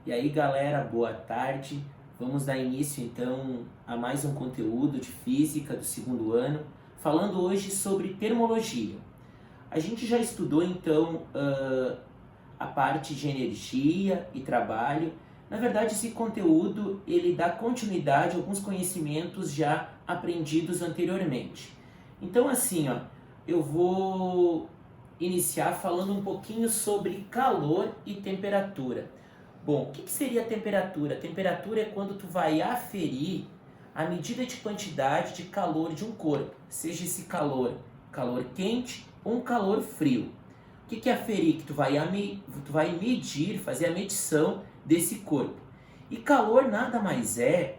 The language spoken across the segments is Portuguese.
E aí galera, boa tarde. Vamos dar início então a mais um conteúdo de física do segundo ano, falando hoje sobre termologia. A gente já estudou então a parte de energia e trabalho. Na verdade, esse conteúdo ele dá continuidade a alguns conhecimentos já aprendidos anteriormente. Então assim, eu vou iniciar falando um pouquinho sobre calor e temperatura. Bom, o que seria a temperatura? A temperatura é quando tu vai aferir a medida de quantidade de calor de um corpo, seja esse calor quente ou um calor frio. O que é aferir? Que tu vai medir, fazer a medição desse corpo. E calor nada mais é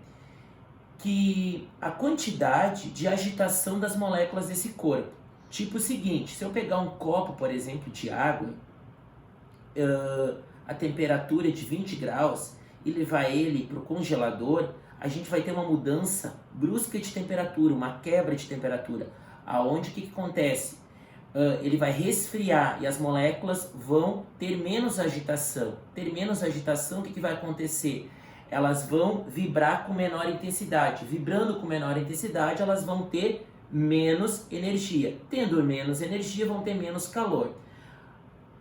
que a quantidade de agitação das moléculas desse corpo. Tipo o seguinte, se eu pegar um copo, por exemplo, de água, a temperatura de 20 graus e levar ele para o congelador, a gente vai ter uma mudança brusca de temperatura, uma quebra de temperatura. Aonde o que acontece? Ele vai resfriar e as moléculas vão ter menos agitação. Ter menos agitação, o que vai acontecer? Elas vão vibrar com menor intensidade. Vibrando com menor intensidade, elas vão ter menos energia. Tendo menos energia, vão ter menos calor.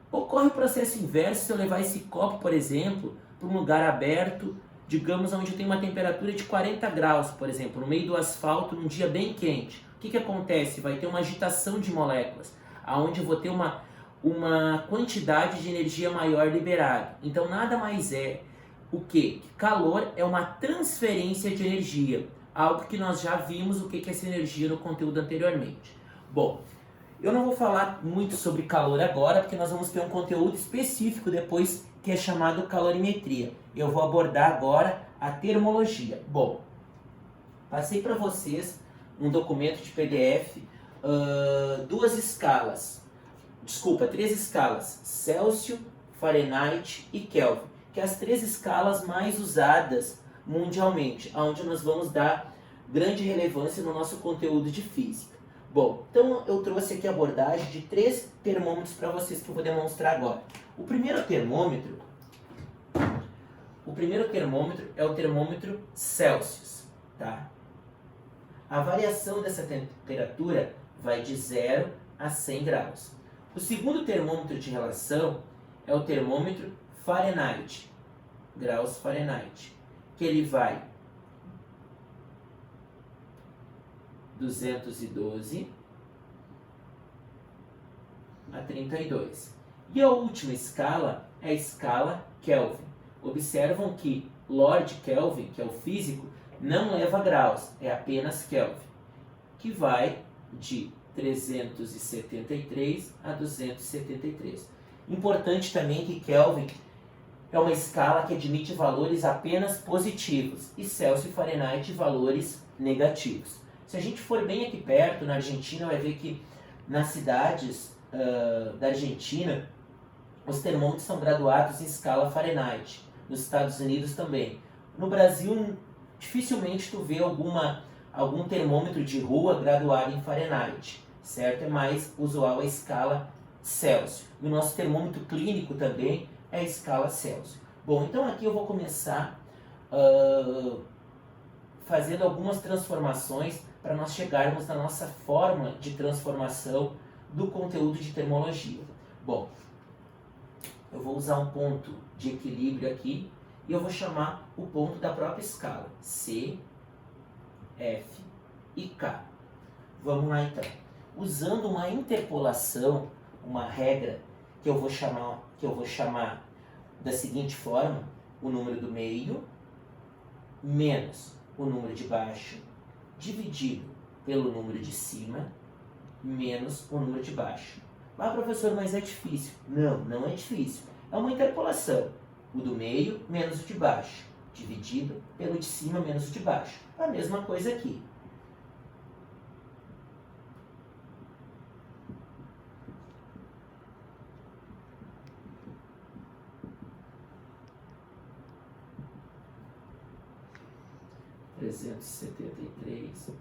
Ocorre o processo inverso se eu levar esse copo, por exemplo, para um lugar aberto, digamos, onde tem uma temperatura de 40 graus, por exemplo, no meio do asfalto, num dia bem quente. O que acontece? Vai ter uma agitação de moléculas, aonde eu vou ter uma quantidade de energia maior liberada. Então, nada mais é o que? Calor é uma transferência de energia, algo que nós já vimos o que é essa energia no conteúdo anteriormente. Bom, eu não vou falar muito sobre calor agora, porque nós vamos ter um conteúdo específico depois, que é chamado calorimetria. Eu vou abordar agora a termologia. Bom, passei para vocês um documento de PDF, três escalas, Celsius, Fahrenheit e Kelvin, que é as três escalas mais usadas mundialmente, onde nós vamos dar grande relevância no nosso conteúdo de física. Bom, então eu trouxe aqui a abordagem de 3 termômetros para vocês que eu vou demonstrar agora. O primeiro termômetro é o termômetro Celsius, tá? A variação dessa temperatura vai de 0 a 100 graus. O segundo termômetro de relação é o termômetro Fahrenheit, graus Fahrenheit, que ele vai 212 a 32. E a última escala é a escala Kelvin. Observam que Lord Kelvin, que é o físico, não leva graus, é apenas Kelvin, que vai de 373 a 273. Importante também que Kelvin é uma escala que admite valores apenas positivos e Celsius e Fahrenheit valores negativos. Se a gente for bem aqui perto, na Argentina, vai ver que nas cidades da Argentina, os termômetros são graduados em escala Fahrenheit. Nos Estados Unidos também. No Brasil, dificilmente tu vê algum termômetro de rua graduado em Fahrenheit, certo? É mais usual a escala Celsius. E o nosso termômetro clínico também é a escala Celsius. Bom, então aqui eu vou começar fazendo algumas transformações para nós chegarmos na nossa fórmula de transformação do conteúdo de termologia. Bom, eu vou usar um ponto de equilíbrio aqui e eu vou chamar o ponto da própria escala, C, F e K. Vamos lá então. Usando uma interpolação, uma regra que eu vou chamar da seguinte forma: o número do meio menos o número de baixo dividido pelo número de cima menos o número de baixo. Ah, professor, mas é difícil. Não, não é difícil. É uma interpolação. O do meio menos o de baixo dividido pelo de cima menos o de baixo. A mesma coisa aqui.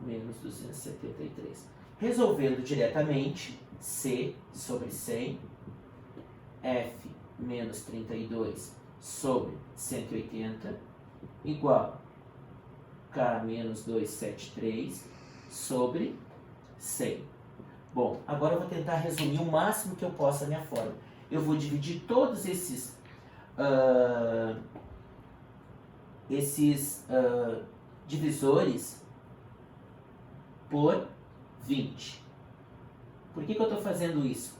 menos 273. Resolvendo diretamente, C sobre 100, F menos 32 sobre 180 igual K menos 273 sobre 100. Bom, agora eu vou tentar resumir o máximo que eu posso a minha fórmula. Eu vou dividir todos esses divisores por 20. Por que eu estou fazendo isso?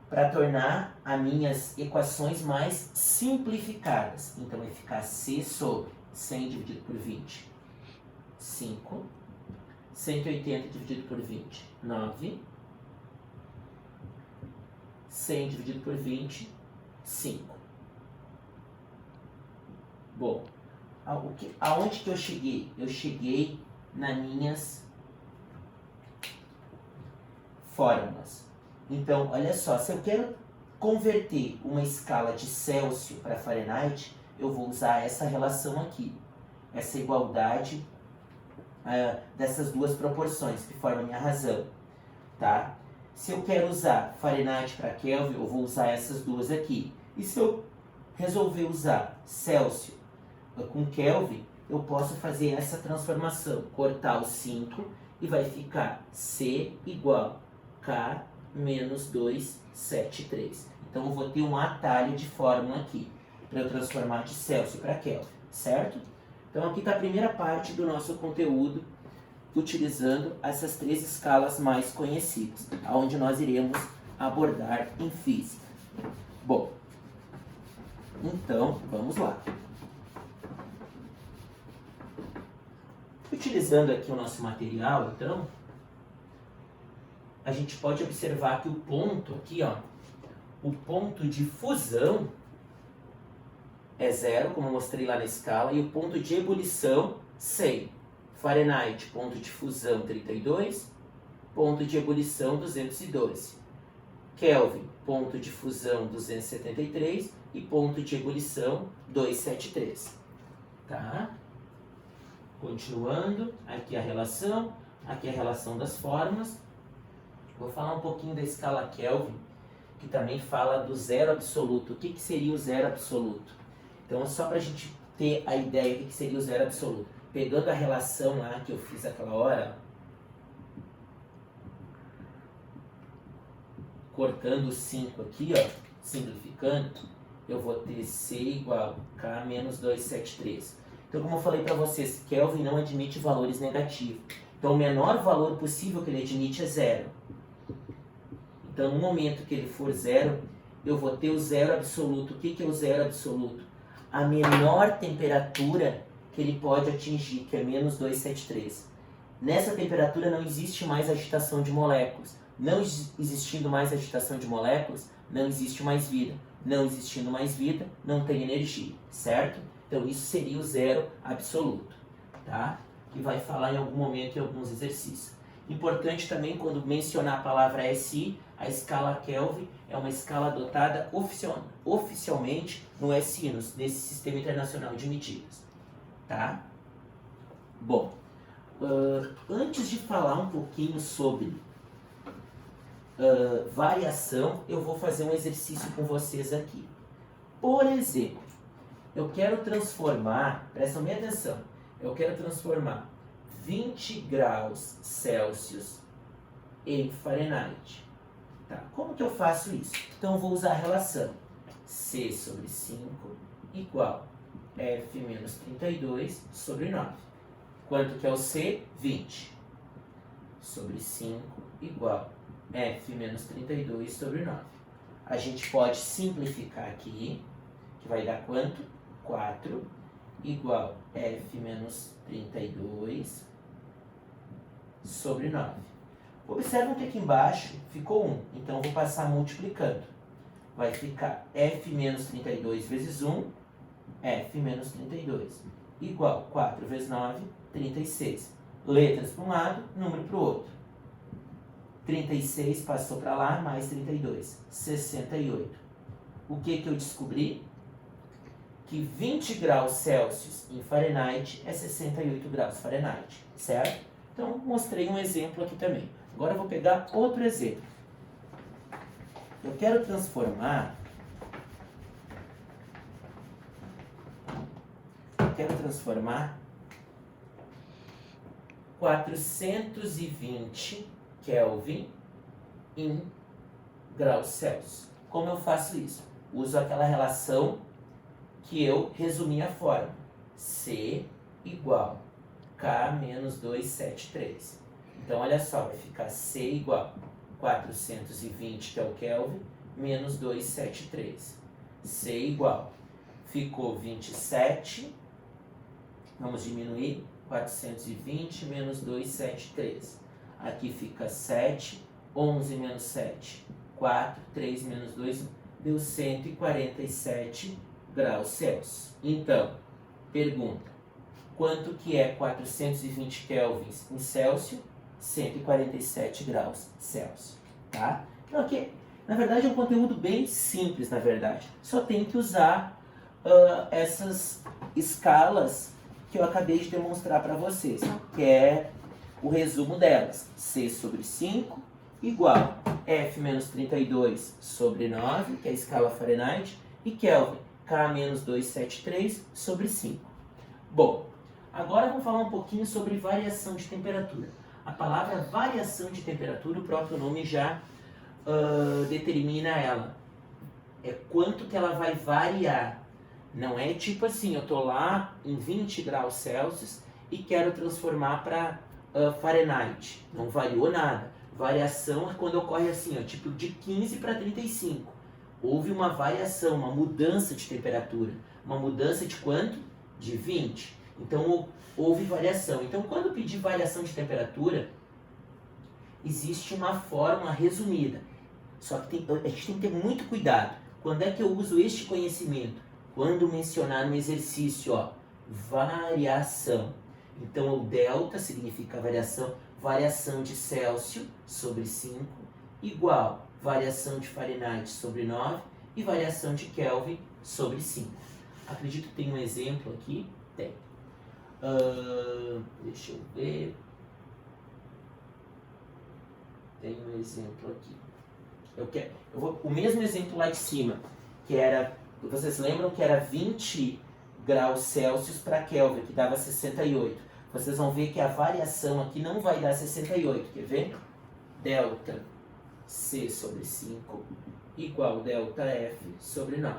Para tornar as minhas equações mais simplificadas. Então vai ficar C sobre 100 dividido por 20, 5. 180 dividido por 20, 9. 100 dividido por 20, 5. Bom, aonde que eu cheguei? Eu cheguei nas minhas fórmulas. Então, olha só, se eu quero converter uma escala de Celsius para Fahrenheit, eu vou usar essa relação aqui, essa igualdade dessas duas proporções, que formam a minha razão, tá? Se eu quero usar Fahrenheit para Kelvin, eu vou usar essas duas aqui. E se eu resolver usar Celsius com Kelvin, eu posso fazer essa transformação, cortar o 5 e vai ficar C igual K menos 273. Então eu vou ter um atalho de fórmula aqui, para eu transformar de Celsius para Kelvin, certo? Então aqui está a primeira parte do nosso conteúdo, utilizando essas 3 escalas mais conhecidas, onde nós iremos abordar em física. Bom, então vamos lá. Utilizando aqui o nosso material, então, a gente pode observar que o ponto aqui, ó, o ponto de fusão é 0, como eu mostrei lá na escala, e o ponto de ebulição, 100. Fahrenheit, ponto de fusão, 32. Ponto de ebulição, 212. Kelvin, ponto de fusão, 273. E ponto de ebulição, 273. Tá? Continuando, aqui a relação das formas. Vou falar um pouquinho da escala Kelvin, que também fala do zero absoluto. O que seria o zero absoluto? Então, só para a gente ter a ideia do que seria o zero absoluto. Pegando a relação lá que eu fiz aquela hora, cortando o 5 aqui, ó, simplificando, eu vou ter C igual K menos 273. Então, como eu falei para vocês, Kelvin não admite valores negativos. Então, o menor valor possível que ele admite é 0. Então, no momento que ele for 0, eu vou ter o zero absoluto. O que é o zero absoluto? A menor temperatura que ele pode atingir, que é menos 273. Nessa temperatura não existe mais agitação de moléculas. Não existindo mais agitação de moléculas, não existe mais vida. Não existindo mais vida, não tem energia, certo? Então isso seria o zero absoluto, tá? Que vai falar em algum momento em alguns exercícios. Importante também, quando mencionar a palavra SI, a escala Kelvin é uma escala adotada oficialmente no SI, nesse Sistema Internacional de Medidas. Tá? Bom, antes de falar um pouquinho sobre variação, eu vou fazer um exercício com vocês aqui. Por exemplo, eu quero transformar, prestem bem atenção, eu quero transformar 20 graus Celsius em Fahrenheit. Tá? Como que eu faço isso? Então eu vou usar a relação C sobre 5 igual F menos 32 sobre 9. Quanto que é o C? 20. Sobre 5 igual F menos 32 sobre 9. A gente pode simplificar aqui, que vai dar quanto? 4 igual F menos 32 sobre 9. Observam que aqui embaixo ficou 1, então eu vou passar multiplicando. Vai ficar F menos 32 vezes 1, F menos 32, igual 4 vezes 9, 36. Letras para um lado, número para o outro. 36 passou para lá, mais 32, 68. O que eu descobri? Que 20 graus Celsius em Fahrenheit é 68 graus Fahrenheit, certo? Então, mostrei um exemplo aqui também. Agora eu vou pegar outro exemplo. Eu quero transformar quero transformar 420 Kelvin em graus Celsius. Como eu faço isso? Uso aquela relação que eu resumi a forma. C igual K menos 273. Então, olha só, vai ficar C igual 420, que é o Kelvin, menos 273. C igual, ficou 27, vamos diminuir, 420 menos 273. Aqui fica 7, 11 menos 7, 4, 3 menos 2, deu 147 graus Celsius. Então, pergunta, quanto que é 420 kelvins em Celsius? 147 graus Celsius, tá? Então aqui, na verdade, é um conteúdo bem simples, na verdade. Só tem que usar essas escalas que eu acabei de demonstrar para vocês, que é o resumo delas. C sobre 5 igual F menos 32 sobre 9, que é a escala Fahrenheit, e Kelvin, K menos 273 sobre 5. Bom, agora vamos falar um pouquinho sobre variação de temperatura. A palavra variação de temperatura, o próprio nome já determina ela. É quanto que ela vai variar. Não é tipo assim, eu estou lá em 20 graus Celsius e quero transformar para Fahrenheit. Não variou nada. Variação é quando ocorre assim, ó, tipo de 15 para 35. Houve uma variação, uma mudança de temperatura. Uma mudança de quanto? De 20. Então, houve variação. Então, quando eu pedir variação de temperatura, existe uma fórmula resumida. Só que a gente tem que ter muito cuidado. Quando é que eu uso este conhecimento? Quando mencionar no exercício, ó, variação. Então, o delta significa variação de Celsius sobre 5, igual variação de Fahrenheit sobre 9 e variação de Kelvin sobre 5. Acredito que tem um exemplo aqui. Tem. Deixa eu ver. Tem um exemplo aqui. O mesmo exemplo lá de cima, que era, vocês lembram que era 20 graus Celsius para Kelvin, que dava 68. Vocês vão ver que a variação aqui não vai dar 68, quer ver? Delta C sobre 5 igual delta F sobre 9.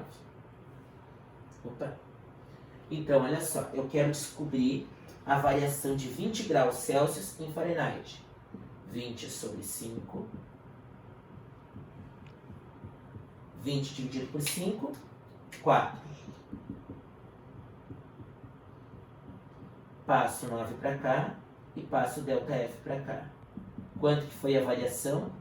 Opa! Então, olha só, eu quero descobrir a variação de 20 graus Celsius em Fahrenheit. 20 sobre 5. 20 dividido por 5, 4. Passo 9 para cá e passo delta F para cá. Quanto que foi a variação?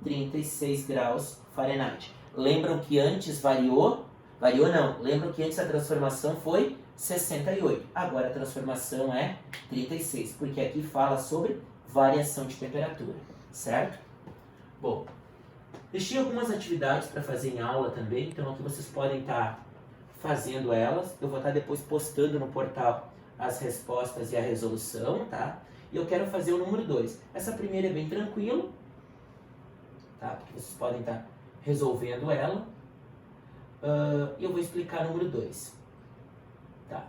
36 graus Fahrenheit. Lembram que antes variou? Variou não. Lembram que antes a transformação foi 68. Agora a transformação é 36, porque aqui fala sobre variação de temperatura, certo? Bom, deixei algumas atividades para fazer em aula também, então aqui vocês podem estar fazendo elas. Eu vou estar depois postando no portal as respostas e a resolução, tá? E eu quero fazer o número 2. Essa primeira é bem tranquila, tá? Porque vocês podem estar resolvendo ela. E eu vou explicar a número 2. Tá?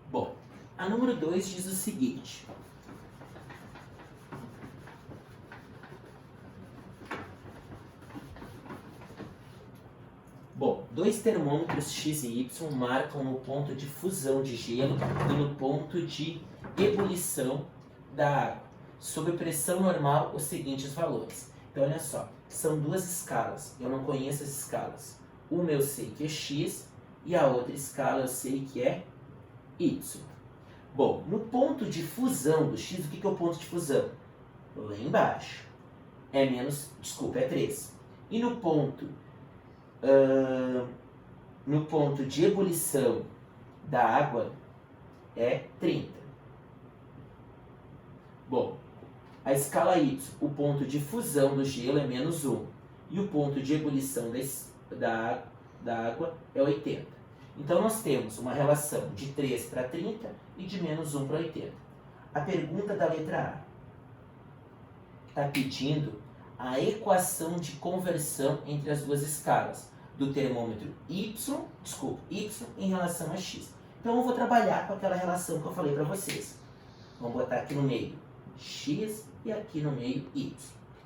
Bom, a número 2 diz o seguinte. Bom, dois termômetros X e Y marcam no ponto de fusão de gelo e no ponto de ebulição da água, sob pressão normal, os seguintes valores. Então, olha só, são duas escalas, eu não conheço as escalas. Uma eu sei que é X e a outra escala eu sei que é Y. Bom, no ponto de fusão do X, o que é o ponto de fusão? Lá embaixo. É 3. E no ponto de ebulição da água é 30. Bom, a escala Y, o ponto de fusão do gelo é -1 e o ponto de ebulição da água é 80. Então nós temos uma relação de 3 para 30 e de -1 para 80. A pergunta da letra A está pedindo a equação de conversão entre as duas escalas do termômetro Y em relação a X. Então eu vou trabalhar com aquela relação que eu falei para vocês. Vamos botar aqui no meio x e aqui no meio y.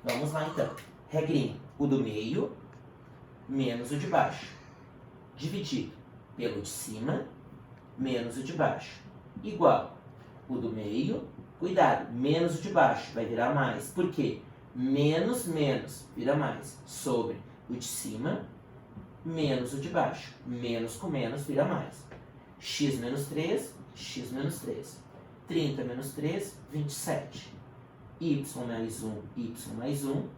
Vamos lá então. Regrinha. O do meio menos o de baixo. Dividido pelo de cima menos o de baixo. Igual. O do meio, cuidado, menos o de baixo. Vai virar mais. Por quê? Menos vira mais. Sobre o de cima menos o de baixo. Menos com menos vira mais. X menos 3, x menos 3. 30 menos 3, 27. Y mais 1, y mais 1.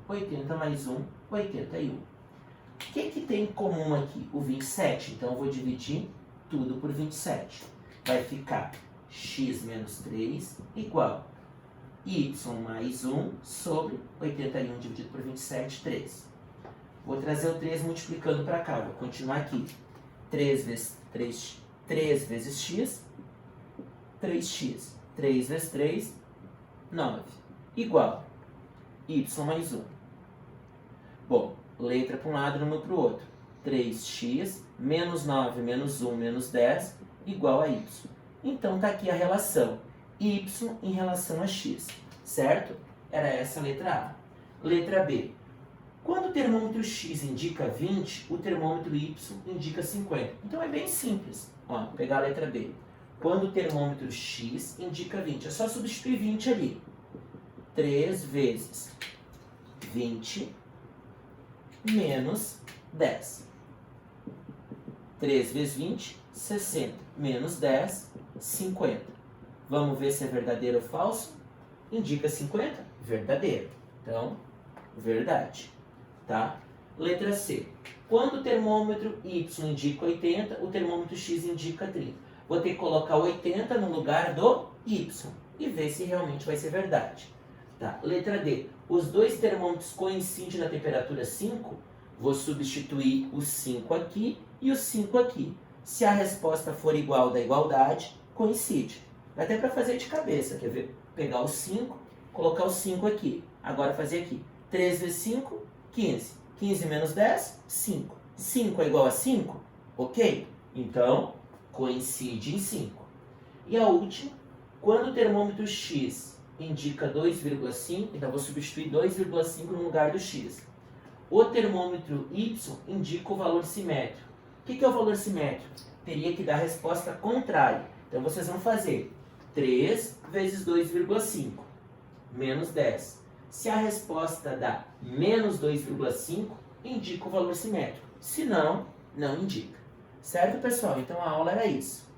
80 mais 1, 81. O que tem em comum aqui? O 27. Então eu vou dividir tudo por 27. Vai ficar x menos 3 igual y mais 1 sobre 81 dividido por 27, 3. Vou trazer o 3 multiplicando para cá. Vou continuar aqui. 3 vezes x, 3x. 3 vezes 3, 9. Igual y mais 1. Bom, letra para um lado, número para o outro. 3x menos 9 menos 1 menos 10 igual a y. Então está aqui a relação y em relação a x, certo? Era essa a letra A. Letra B. Quando o termômetro x indica 20, o termômetro y indica 50. Então é bem simples. Ó, vou pegar a letra B. Quando o termômetro x indica 20, é só substituir 20 ali. 3 vezes 20 menos 10. 3 vezes 20, 60. Menos 10, 50. Vamos ver se é verdadeiro ou falso? Indica 50? Verdadeiro. Então, verdade. Tá? Letra C. Quando o termômetro y indica 80, o termômetro x indica 30. Vou ter que colocar 80 no lugar do y e ver se realmente vai ser verdade. Tá? Letra D. Os dois termômetros coincidem na temperatura 5. Vou substituir o 5 aqui e o 5 aqui. Se a resposta for igual da igualdade, coincide. Dá até para fazer de cabeça, quer ver? Pegar o 5, colocar o 5 aqui. Agora fazer aqui. 3 vezes 5, 15. 15 menos 10, 5. 5 é igual a 5? Ok? Então, coincide em 5. E a última, quando o termômetro x indica 2,5, então vou substituir 2,5 no lugar do x. O termômetro y indica o valor simétrico. O que é o valor simétrico? Teria que dar a resposta contrária. Então vocês vão fazer 3 vezes 2,5 menos 10. Se a resposta dá menos 2,5, indica o valor simétrico. Se não, não indica. Certo, pessoal? Então a aula era isso.